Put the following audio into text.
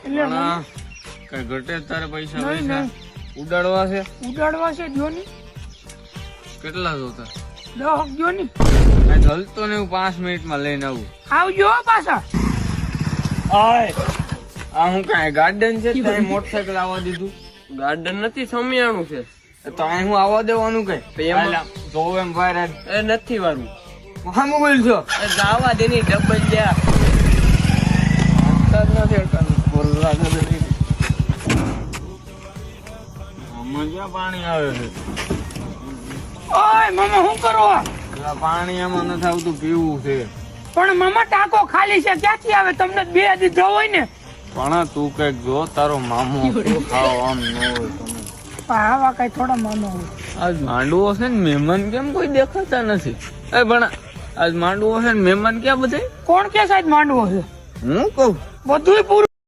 કઈ ઘટે તારે પૈસા પૈસા ઉડાડવા છે જો ની કેટલા જોતા 10 જો ની કઈ હલતો ને હું 5 મિનિટમાં લઈને આવું આવજો પાછા. આ હું કઈ ગાર્ડન છે ત્યાં મોટરસાયકલ આવવા દીધું ગાર્ડન નથી, સમિયાણું છે. તો અહીં હું આવવા દેવાનું કઈ જોવ એમ બહાર એ નથી વારું. હા મોબાઈલ છો જાવા દેની ડબલ લ્યા. મજા પાણી આવે છે ઓય મામા શું કરો? પાણી આમાં નથી આવતું, પીવું છે. પણ મામા ટાંકો ખાલી છે, ક્યાંથી આવે? તમને 2 દીધો હોય ને. પણ તું કઈક જો તારો મામો ખાવ આમ ન હોય તમે. આવા કઈ થોડા મામા હોય. આજ માંડવો છે ને મહેમાન કેમ કોઈ દેખાતા નથી? એ પણ આજ માંડવો છે ને મહેમાન ક્યાં બધા? કોણ કે સાહેબ માંડવો છે? હું કઉ બધુંય પૂરું